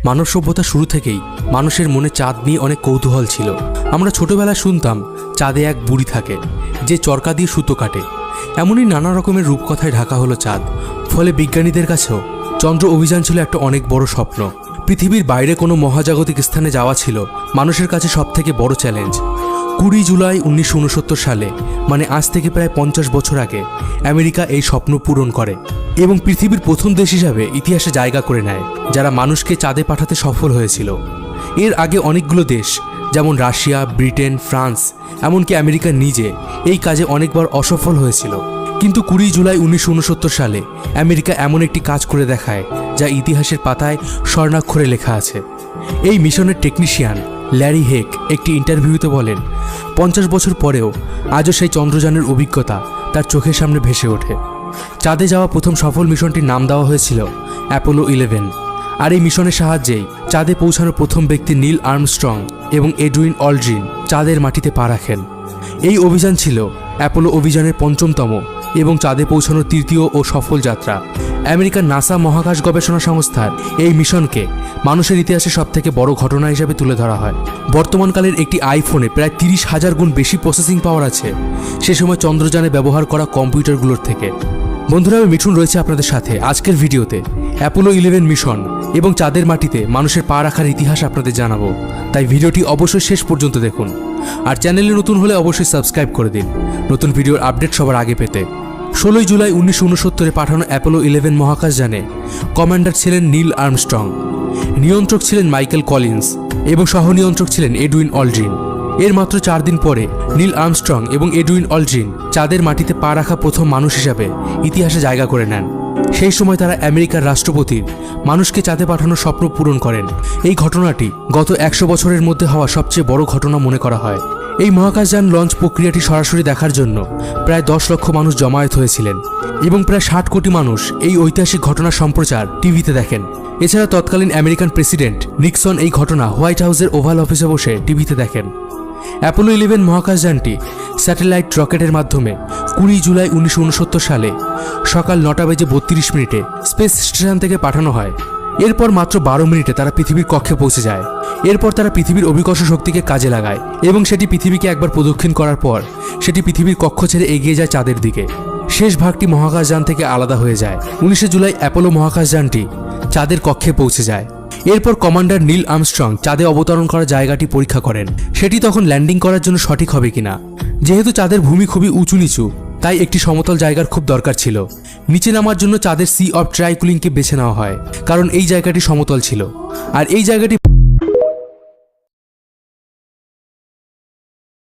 মানব সভ্যতা শুরু থেকেই মানুষের মনে চাঁদ নিয়ে অনেক কৌতূহল ছিল। আমরা ছোটবেলায় শুনতাম চাঁদে এক বুড়ি থাকে যে চরকা দিয়ে সুতো কাটে। এমনই নানা রকমের রূপকথায় ঢাকা হলো চাঁদ। ফলে বিজ্ঞানীদের কাছেও চন্দ্র অভিযান ছিল একটা অনেক বড় স্বপ্ন। পৃথিবীর বাইরে কোনো মহাজাগতিক স্থানে যাওয়া ছিল মানুষের কাছে সবথেকে বড় চ্যালেঞ্জ। 20 জুলাই 1969 সালে, মানে আজ থেকে প্রায় 50 বছর আগে, আমেরিকা এই স্বপ্ন পূরণ করে এবং পৃথিবীর প্রথম দেশ হিসাবে ইতিহাসে জায়গা করে নেয় যারা মানুষকে চাঁদে পাঠাতে সফল হয়েছিল। এর আগে অনেকগুলো দেশ যেমন রাশিয়া, ব্রিটেন, ফ্রান্স, এমনকি আমেরিকা নিজে এই কাজে অনেকবার অসফল হয়েছিল। কিন্তু 20 জুলাই 1969 সালে আমেরিকা এমন একটি কাজ করে দেখায় যা ইতিহাসের পাতায় স্বর্ণাক্ষরে লেখা আছে। এই মিশনের টেকনিশিয়ান ল্যারি হেক একটি ইন্টারভিউতে বলেন, 50 বছর পরেও আজও সেই চন্দ্রযানের অভিজ্ঞতা তার চোখের সামনে ভেসে ওঠে। চাঁদে যাওয়া প্রথম সফল মিশনটির নাম দেওয়া হয়েছিল অ্যাপোলো 11। আর এই মিশনের সাহায্যেই চাঁদে পৌঁছানো প্রথম ব্যক্তি নীল আর্মস্ট্রং এবং এডুইন অলড্রিন চাঁদের মাটিতে পা রাখেন। এই অভিযান ছিল অ্যাপোলো অভিযানের 5মতম এবং চাঁদে পৌঁছানোর 3য় ও সফল যাত্রা। আমেরিকার নাসা মহাকাশ গবেষণা সংস্থার এই মিশনকে মানুষের ইতিহাসে সবথেকে বড় ঘটনা হিসেবে তুলে ধরা হয়। বর্তমানকালের একটি আইফোনে প্রায় 30,000 গুণ বেশি প্রসেসিং পাওয়ার আছে সে সময় চন্দ্রযানে ব্যবহার করা কম্পিউটারগুলোর থেকে। বন্ধুরা, আমি মিঠুন রয়েছে আপনাদের সাথে আজকের ভিডিওতে অ্যাপোলো 11 মিশন এবং চাঁদের মাটিতে মানুষের পা রাখার ইতিহাস আপনাদের জানাবো। তাই ভিডিওটি অবশ্যই শেষ পর্যন্ত দেখুন। আর চ্যানেলে নতুন হলে অবশ্যই সাবস্ক্রাইব করে দিন নতুন ভিডিওর আপডেট সবার আগে পেতে। 16 জুলাই 1969 পাঠানো অ্যাপোলো 11 মহাকাশযানে কমান্ডার ছিলেন নীল আর্মস্ট্রং, নিয়ন্ত্রক ছিলেন মাইকেল কলিন্স এবং সহনিয়ন্ত্রক ছিলেন এডুইন অলড্রিন। এর মাত্র 4 দিন পরে নীল আর্মস্ট্রং এবং এডুইন অলড্রিন চাঁদের মাটিতে পা রাখা প্রথম মানুষ হিসাবে ইতিহাসে জায়গা করে নেন। সেই সময় তারা আমেরিকার রাষ্ট্রপতির মানুষকে চাঁদে পাঠানোর স্বপ্ন পূরণ করেন। এই ঘটনাটি গত 100 বছরের মধ্যে হওয়া সবচেয়ে বড় ঘটনা মনে করা হয়। এই মহাকাশযান লঞ্চ প্রক্রিয়াটি সরাসরি দেখার জন্য প্রায় 10 লক্ষ মানুষ জমায়েত হয়েছিলেন এবং প্রায় 60 কোটি মানুষ এই ঐতিহাসিক ঘটনার সম্প্রচার টিভিতে দেখেন। এছাড়া তৎকালীন আমেরিকান প্রেসিডেন্ট নিক্সন এই ঘটনা হোয়াইট হাউসের ওভাল অফিসে বসে টিভিতে দেখেন। অ্যাপোলো 11 মহাকাশযানটি স্যাটেলাইট রকেটের মাধ্যমে 20 জুলাই 1969 সালে সকাল 9:32 স্পেস স্টেশন থেকে পাঠানো হয়। এরপর মাত্র 12 মিনিটে তারা পৃথিবীর কক্ষে পৌঁছে যায়। এরপর তারা পৃথিবীর অভিকর্ষ শক্তিকে কাজে লাগায় এবং সেটি পৃথিবীকে একবার প্রদক্ষিণ করার পর সেটি পৃথিবীর কক্ষ ছেড়ে এগিয়ে যায় চাঁদের দিকে। শেষ ভাগটি মহাকাশযান থেকে আলাদা হয়ে যায়। 19 জুলাই অ্যাপোলো মহাকাশযানটি চাঁদের কক্ষে পৌঁছে যায়। এরপর কমান্ডার নীল আর্মস্ট্রং চাঁদে অবতরণ করা জায়গাটি পরীক্ষা করেন সেটি তখন ল্যান্ডিং করার জন্য সঠিক হবে কিনা। যেহেতু চাঁদের ভূমি খুবই উঁচু নিচু, তাই একটি সমতল জায়গার খুব দরকার ছিল। নিচে নামার জন্য চাঁদের সি অফ ট্রাইকুলিংকে বেছে নেওয়া হয় কারণ এই জায়গাটি সমতল ছিল আর এই জায়গাটি